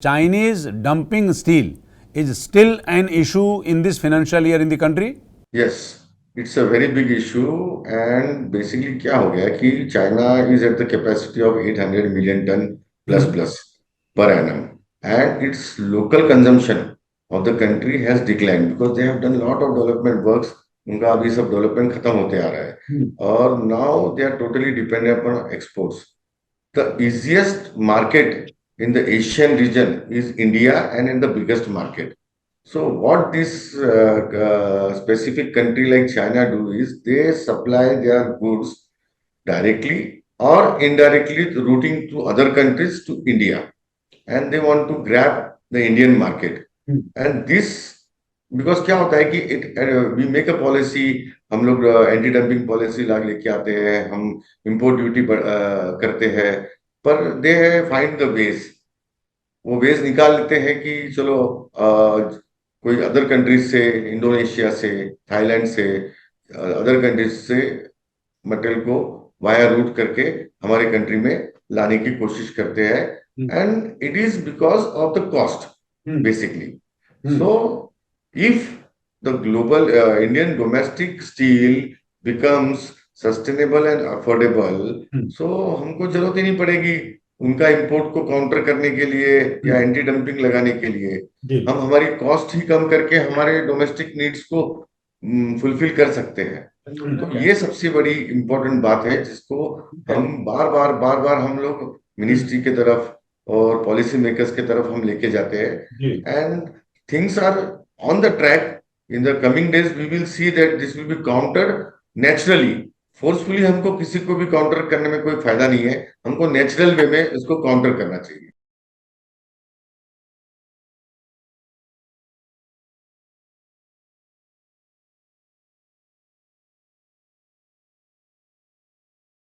Chinese dumping steel is still an issue in this financial year in the country? Yes, it's a very big issue, and basically क्या हो गया कि China is at the capacity of 800 million ton plus per annum, and its local consumption of the country has declined because they have done a lot of development works. उनका अभी सब development खत्म होते आ रहा है और now they are totally dependent upon exports. The easiest market in the Asian region is India and in the biggest market. So what this specific country like China do is they supply their goods directly or indirectly routing to other countries to India, and they want to grab the Indian market. And this because क्या होता है कि we make a policy, हम लोग anti dumping policy ला लेके आते हैं, हम इंपोर्ट ड्यूटी करते हैं, पर दे फाइंड द वेज, वो वेज निकाल लेते हैं कि चलो कोई अदर कंट्रीज से, इंडोनेशिया से, थाईलैंड से, अदर कंट्रीज से मटेरियल को वाया रूट करके हमारे कंट्री में लाने की कोशिश करते हैं, and it is because of the cost basically. So if the global Indian domestic steel becomes sustainable and affordable, so हमको जरूरत ही नहीं पड़ेगी उनका इंपोर्ट को काउंटर करने के लिए या एंटी डंपिंग लगाने के लिए. हम हमारी कॉस्ट ही कम करके हमारे डोमेस्टिक नीड्स को फुलफिल कर सकते हैं. तो ये सबसे बड़ी इंपॉर्टेंट बात है जिसको हम बार बार हम लोग मिनिस्ट्री के तरफ और पॉलिसी मेकर्स के तरफ हम लेके जाते हैं, and things are on the track. In the coming days we will see that this will be countered naturally. Forcefully हमको किसी को भी काउंटर करने में कोई फायदा नहीं है, हमको नेचुरल वे में इसको काउंटर करना चाहिए.